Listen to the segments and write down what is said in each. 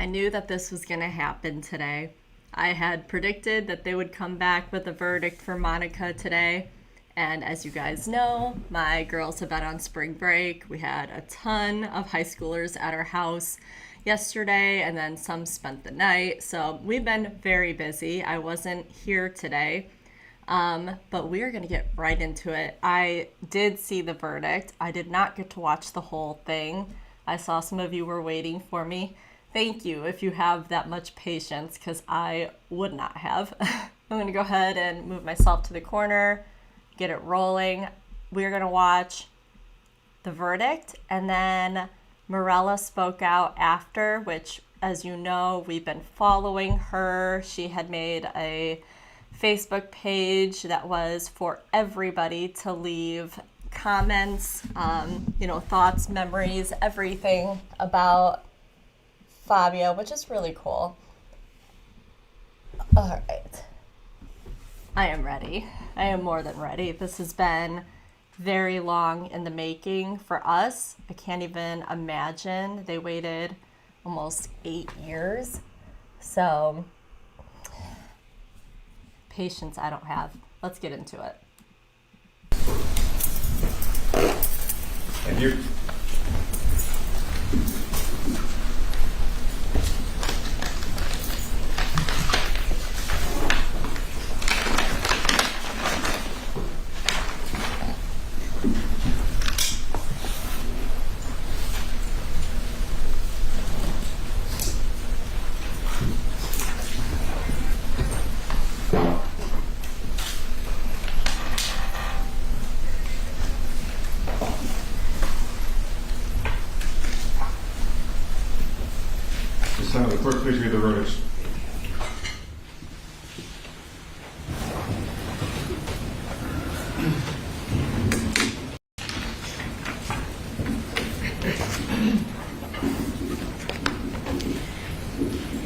I knew that this was going to happen today. I had predicted that they would come back with a verdict for Monica today. And as you guys know, my girls have been on spring break. We had a ton of high schoolers at our house yesterday, and then some spent the night. So we've been very busy. I wasn't here today, but we are going to get right into it. I did see the verdict. I did not get to watch the whole thing. I saw some of you were waiting for me. Thank you if you have that much patience, because I would not have. I'm going to go ahead and move myself to the corner, get it rolling. We're going to watch the verdict, and then Morella spoke out after, which, as you know, we've been following her. She had made a Facebook page that was for everybody to leave comments, thoughts, memories, everything about Fabio, which is really cool. All right. I am ready. I am more than ready. This has been very long in the making for us. I can't even imagine. They waited almost 8 years. So, patience I don't have. Let's get into it. Thank you. The clerk, please read the verdicts.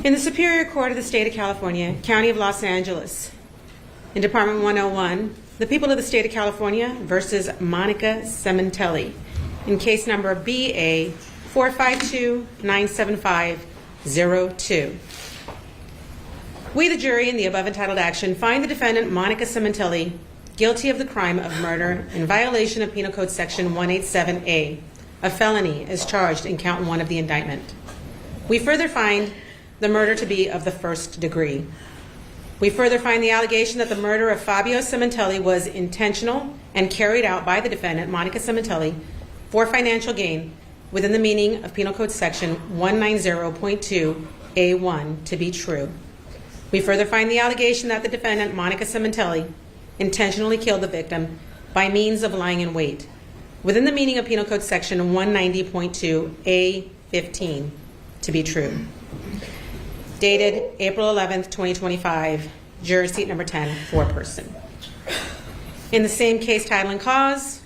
In the Superior Court of the State of California, County of Los Angeles, in Department 101, the people of the State of California versus Monica Sementilli, in case number BA 452-975-02. We, the jury, in the above entitled action, find the defendant, Monica Sementilli, guilty of the crime of murder in violation of Penal Code Section 187A, a felony as charged in count 1 of the indictment. We further find the murder to be of the first degree. We further find the allegation that the murder of Fabio Sementilli was intentional and carried out by the defendant, Monica Sementilli, for financial gain within the meaning of Penal Code Section 190.2A1 to be true. We further find the allegation that the defendant, Monica Sementilli, intentionally killed the victim by means of lying in wait within the meaning of Penal Code Section 190.2A15 to be true. Dated April 11th, 2025, juror seat number 10, foreperson. In the same case, title, and cause,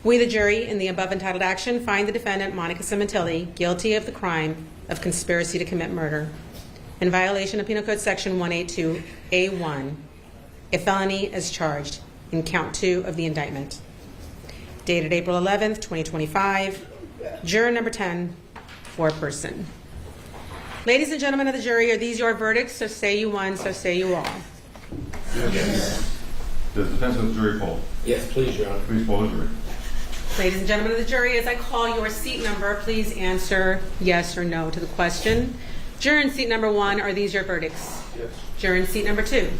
we, the jury, in the above entitled action, find the defendant, Monica Sementilli, guilty of the crime of conspiracy to commit murder in violation of Penal Code Section 182A1, a felony as charged in count 2 of the indictment. Dated April 11th, 2025, juror number 10, foreperson. Ladies and gentlemen of the jury, are these your verdicts? So say you one, so say you all. Yes. Does the defense of the jury poll? Yes, please, Your Honor. Please poll the jury. Ladies and gentlemen of the jury, as I call your seat number, please answer yes or no to the question. Juror in seat number 1, are these your verdicts? Yes. Juror in seat number 2?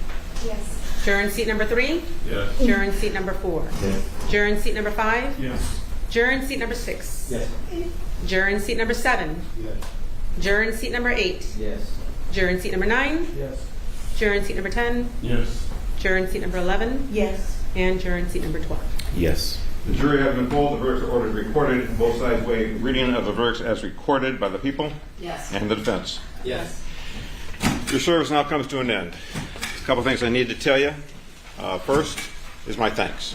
Yes. Juror in seat number 3? Yes. Juror in seat number 4? Yes. Juror in seat number 5? Yes. Juror in seat number 6? Yes. Juror in seat number 7? Yes. Juror in seat number 8? Yes. Juror in seat number 9? Yes. Juror in seat number 10? Yes. Juror in seat number 11? Yes. And juror in seat number 12. Yes. The jury has been polled. The verdicts are ordered recorded. Both sides waive reading of the verdicts as recorded by the people Yes. and the defense. Yes. Your service now comes to an end. A couple things I need to tell you. First is my thanks.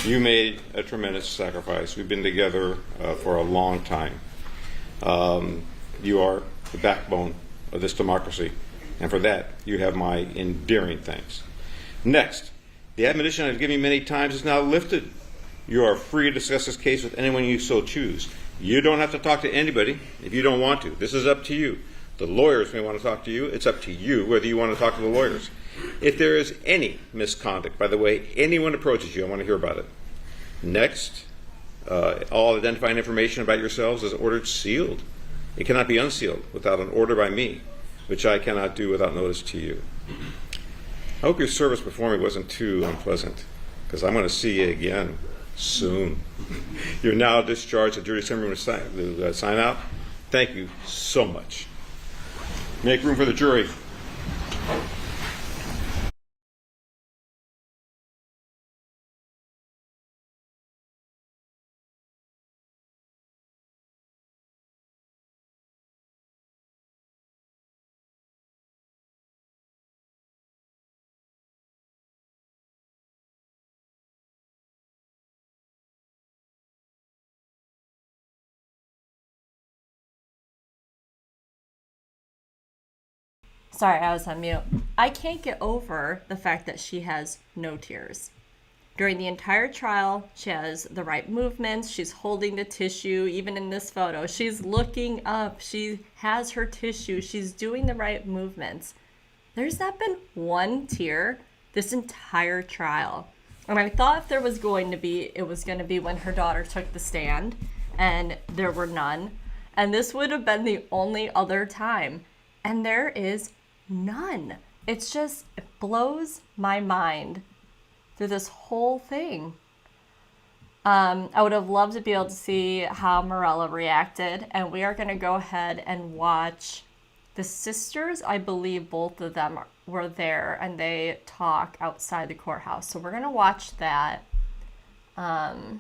You made a tremendous sacrifice. We've been together for a long time. You are the backbone of this democracy, and for that you have my endearing thanks. Next, the admonition I've given you many times is now lifted. You are free to discuss this case with anyone you so choose. You don't have to talk to anybody if you don't want to. This is up to you. The lawyers may want to talk to you. It's up to you whether you want to talk to the lawyers. If there is any misconduct, by the way, anyone approaches you, I want to hear about it. Next, all identifying information about yourselves is ordered sealed. It cannot be unsealed without an order by me, which I cannot do without notice to you. I hope your service before me wasn't too unpleasant, because I'm going to see you again soon. You're now discharged. The jury assembly will sign out. Thank you so much. Make room for the jury. Sorry, I was on mute. I can't get over the fact that she has no tears. During the entire trial, she has the right movements. She's holding the tissue. Even in this photo, she's looking up. She has her tissue. She's doing the right movements. There's not been one tear this entire trial. And I thought if there was going to be, it was going to be when her daughter took the stand, and there were none. And this would have been the only other time. And there is none. It's just, it blows my mind through this whole thing. I would have loved to be able to see how Morella reacted, and we are going to go ahead and watch the sisters. I believe both of them were there, and they talk outside the courthouse. So we're going to watch that. That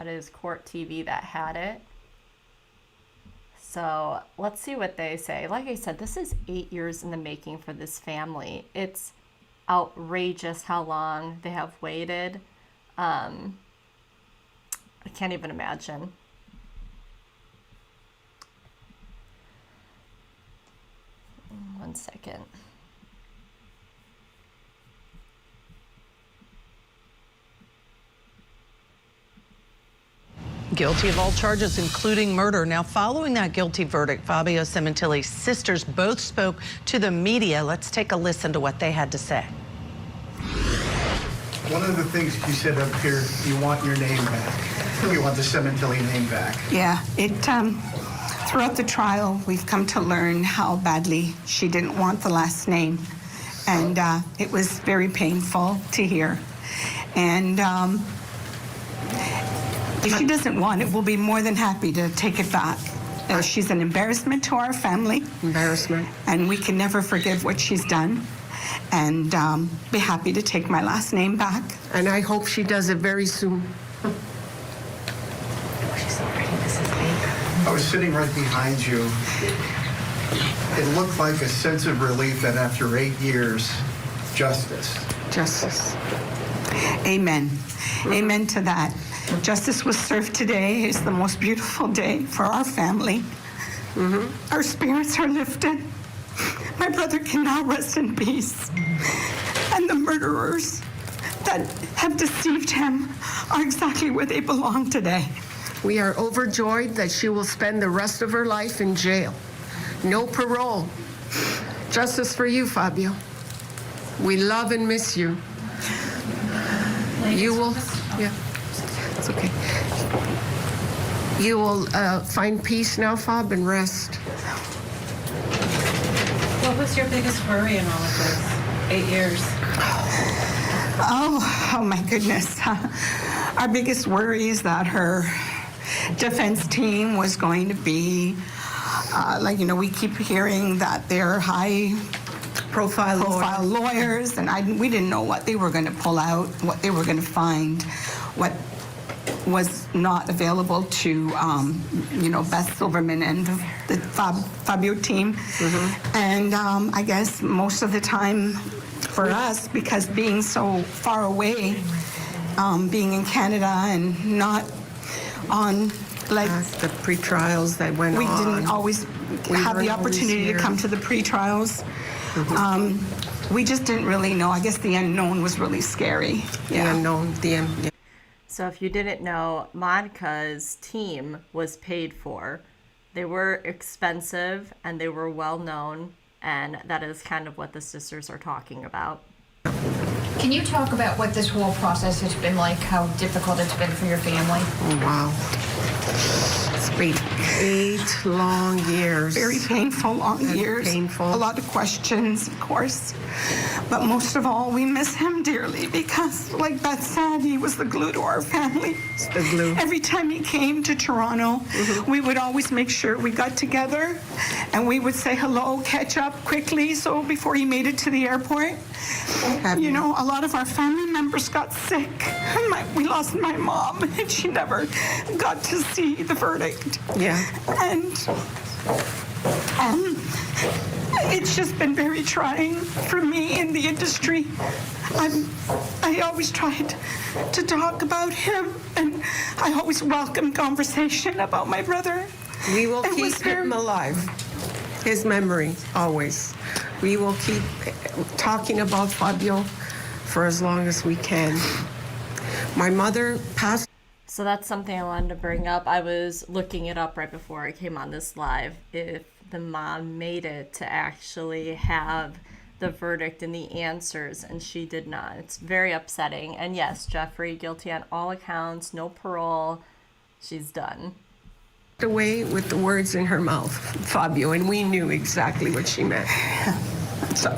is Court TV that had it. So let's see what they say. Like I said, this is 8 years in the making for this family. It's outrageous how long they have waited. I can't even imagine. One second. Guilty of all charges, including murder. Now, following that guilty verdict, Fabio Sementilli's sisters both spoke to the media. Let's take a listen to what they had to say. One of the things you said up here, you want your name back. You want the Sementilli name back. Yeah, throughout the trial, we've come to learn how badly she didn't want the last name. And it was very painful to hear. And if she doesn't want it, we'll be more than happy to take it back. She's an embarrassment to our family. Embarrassment. And we can never forgive what she's done. And be happy to take my last name back. And I hope she does it very soon. I was sitting right behind you. It looked like a sense of relief that after 8 years, justice. Justice. Amen. Amen to that. Justice was served today. It's the most beautiful day for our family. Our spirits are lifted. My brother can now rest in peace. And the murderers that have deceived him are exactly where they belong today. We are overjoyed that she will spend the rest of her life in jail. No parole. Justice for you, Fabio. We love and miss you. You will, yeah, it's okay. You will find peace now, Fab, and rest. What was your biggest worry in all of this? 8 years. Oh my goodness. Our biggest worry is that her defense team was going to be, we keep hearing that they're high-profile lawyers, and we didn't know what they were going to pull out, what they were going to find, what was not available to, Beth Silverman and the Fabio team. And I guess most of the time for us, because being so far away, being in Canada and not on, The pre-trials that went on. we didn't always have the opportunity to come to the pre-trials. We just didn't really know. I guess the unknown was really scary. The unknown, So if you didn't know, Monica's team was paid for. They were expensive and they were well known, and that is kind of what the sisters are talking about. Can you talk about what this whole process has been like, how difficult it's been for your family? Oh, wow. It's been 8 long years. Very painful, long Very years. painful. A lot of questions, of course. But most of all, we miss him dearly because, like Beth said, he was the glue to our family. It's the glue. Every time he came to Toronto, we would always make sure we got together and we would say hello, catch up quickly, so before he made it to the airport. You know, a lot of our family members got sick. We lost my mom, and she never got to see the verdict. Yeah. And it's just been very trying for me in the industry. I always tried to talk about him, and I always welcomed conversation about my brother. We will It keep was very- him alive. His memory, always. We will keep talking about Fabio for as long as we can. My mother passed. So that's something I wanted to bring up. I was looking it up right before I came on this live, if the mom made it to actually have the verdict and the answers, and she did not. It's very upsetting. And yes, Jeffrey, guilty on all accounts, no parole. She's done. Away with the words in her mouth, Fabio, and we knew exactly what she meant. So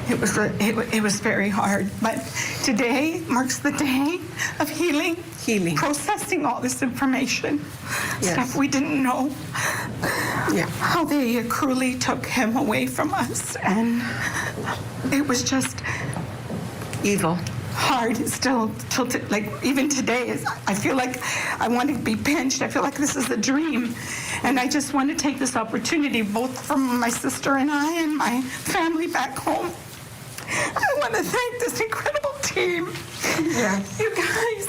it was very hard. But today marks the day of healing. Healing. Processing all this information. Yes. Stuff we didn't know. Yeah. How they cruelly took him away from us. And it was just Evil. hard still till like even today I feel like I want to be pinched. I feel like this is a dream, and I just want to take this opportunity, both from my sister and I and my family back home. I want to thank this incredible team. Yeah. You guys,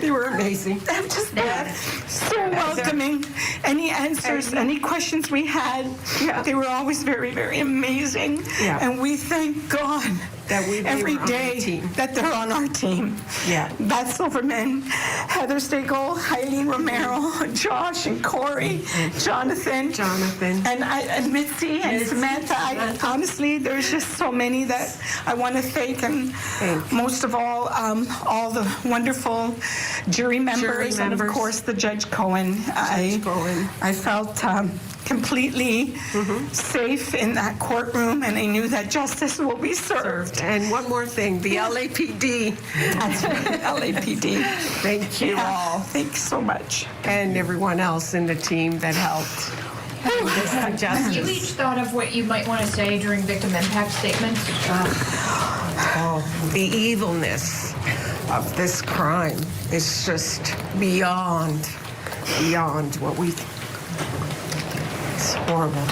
You were amazing. they've just been so welcoming. Any answers, any questions we had, they were always very, very amazing. Yeah. And we thank God That they every were on our day team. that they're on our team. Yeah. Beth Silverman, Heather Stagel, Eileen Romero, Josh and Corey, Jonathan. And Mitzi and Samantha. Honestly, there's just so many that I want to thank, and most of all the wonderful jury members, and of course the Judge Cohen. I felt completely safe in that courtroom, and I knew that justice will be served. And one more thing, the LAPD. That's right, LAPD. Thank you all. Thanks so much. And everyone else in the team that helped. Have you each thought of what you might want to say during victim impact statements? The evilness of this crime is just beyond what we. It's horrible.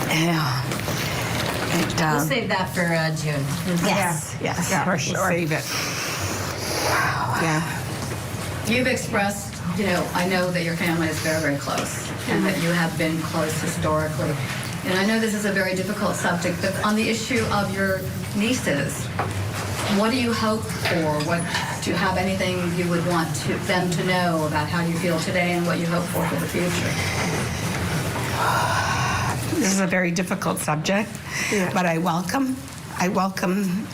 Yeah. We'll save that for June. Yes, Yeah, for we'll sure. save it. Yeah. You've expressed, I know that your family is very, very close and that you have been close historically. And I know this is a very difficult subject, but on the issue of your nieces, what do you hope for? Do you have anything you would want them to know about how you feel today and what you hope for the future? This is a very difficult subject, but I welcome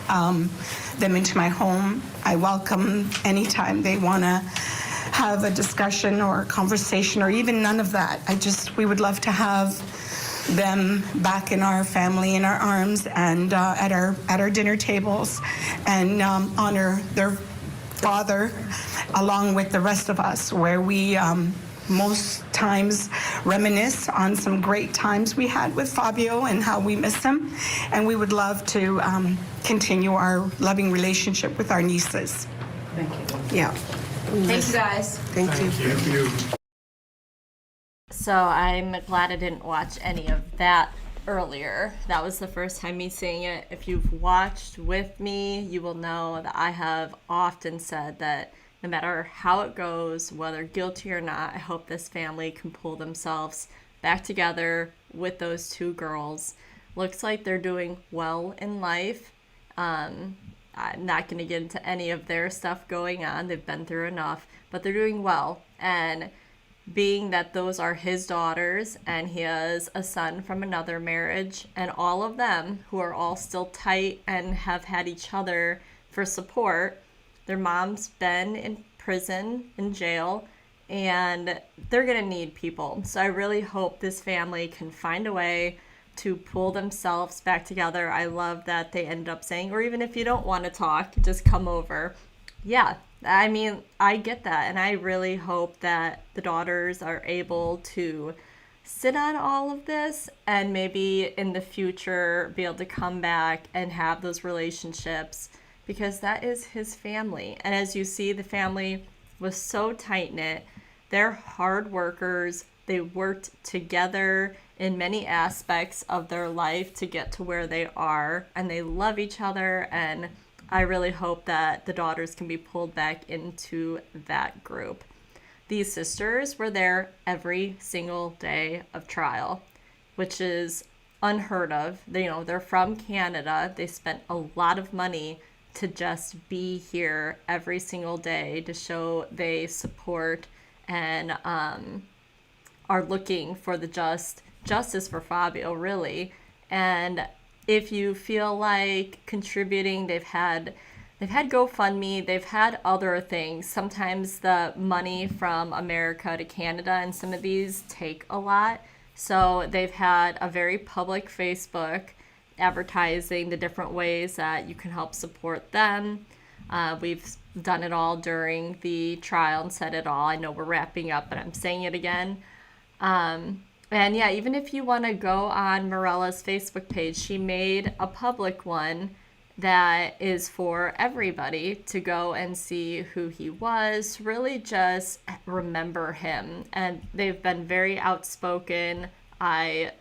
them into my home. I welcome anytime they want to have a discussion or a conversation or even none of that. We would love to have them back in our family, in our arms, and at our dinner tables, and honor their father along with the rest of us, where we most times reminisce on some great times we had with Fabio and how we miss him. And we would love to continue our loving relationship with our nieces. Thank you. Yeah. Thank you, guys. Thank you. Thank you. So I'm glad I didn't watch any of that earlier. That was the first time me seeing it. If you've watched with me, you will know that I have often said that no matter how it goes, whether guilty or not, I hope this family can pull themselves back together with those two girls. Looks like they're doing well in life. I'm not going to get into any of their stuff going on. They've been through enough, but they're doing well. And being that those are his daughters and he has a son from another marriage, and all of them who are all still tight and have had each other for support, their mom's been in prison, in jail, and they're going to need people. So I really hope this family can find a way to pull themselves back together. I love that they ended up saying, or even if you don't want to talk, just come over. Yeah, I mean, I get that. And I really hope that the daughters are able to sit on all of this and maybe in the future be able to come back and have those relationships, because that is his family. And as you see, the family was so tight-knit. They're hard workers. They worked together in many aspects of their life to get to where they are, and they love each other. And I really hope that the daughters can be pulled back into that group. These sisters were there every single day of trial, which is unheard of. They're from Canada. They spent a lot of money to just be here every single day to show they support and are looking for the justice for Fabio, really. And if you feel like contributing, they've had GoFundMe, they've had other things. Sometimes the money from America to Canada and some of these take a lot. So they've had a very public Facebook advertising the different ways that you can help support them. We've done it all during the trial and said it all. I know we're wrapping up, but I'm saying it again. And yeah, even if you want to go on Morella's Facebook page, she made a public one that is for everybody to go and see who he was, really just remember him. And they've been very outspoken. I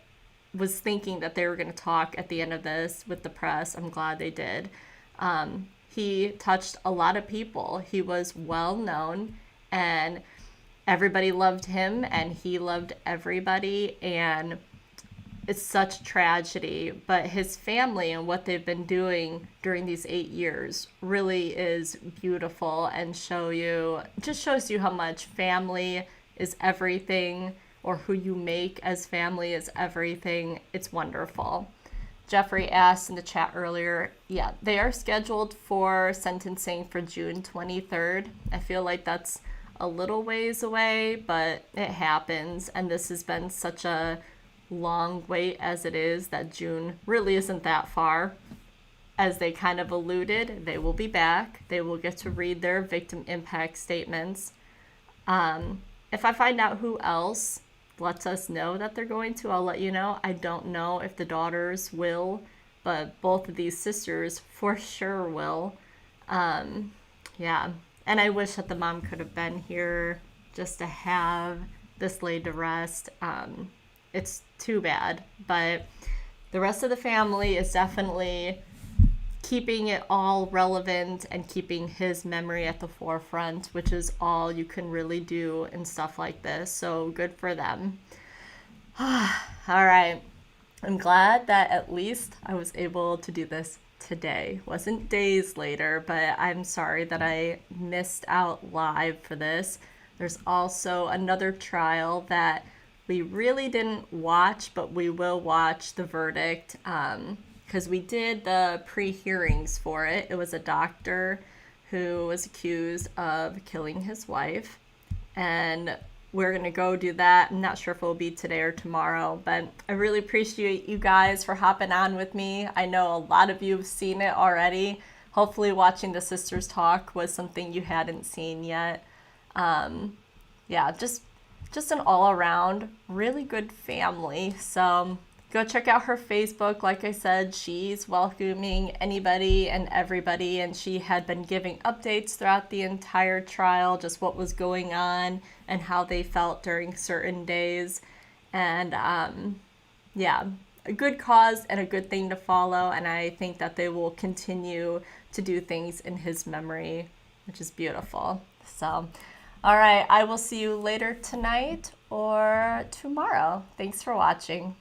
was thinking that they were going to talk at the end of this with the press. I'm glad they did. He touched a lot of people. He was well known, and everybody loved him, and he loved everybody. And it's such tragedy, but his family and what they've been doing during these 8 years really is beautiful, and just shows you how much family is everything, or who you make as family is everything. It's wonderful. Jeffrey asked in the chat earlier, yeah, they are scheduled for sentencing for June 23rd. I feel like that's a little ways away, but it happens. And this has been such a long wait as it is that June really isn't that far. As they kind of alluded, they will be back. They will get to read their victim impact statements. If I find out who else lets us know that they're going to, I'll let you know. I don't know if the daughters will, but both of these sisters for sure will. Yeah. And I wish that the mom could have been here just to have this laid to rest. It's too bad. But the rest of the family is definitely keeping it all relevant and keeping his memory at the forefront, which is all you can really do in stuff like this. So good for them. All right. I'm glad that at least I was able to do this today. Wasn't days later, but I'm sorry that I missed out live for this. There's also another trial that we really didn't watch, but we will watch the verdict because we did the pre-hearings for it. It was a doctor who was accused of killing his wife, and we're going to go do that. I'm not sure if it will be today or tomorrow, but I really appreciate you guys for hopping on with me. I know a lot of you have seen it already. Hopefully watching the sisters talk was something you hadn't seen yet. Yeah, just an all-around really good family. So go check out her Facebook. Like I said, she's welcoming anybody and everybody, and she had been giving updates throughout the entire trial, just what was going on and how they felt during certain days. And yeah, a good cause and a good thing to follow, and I think that they will continue to do things in his memory, which is beautiful. So all right, I will see you later tonight or tomorrow. Thanks for watching.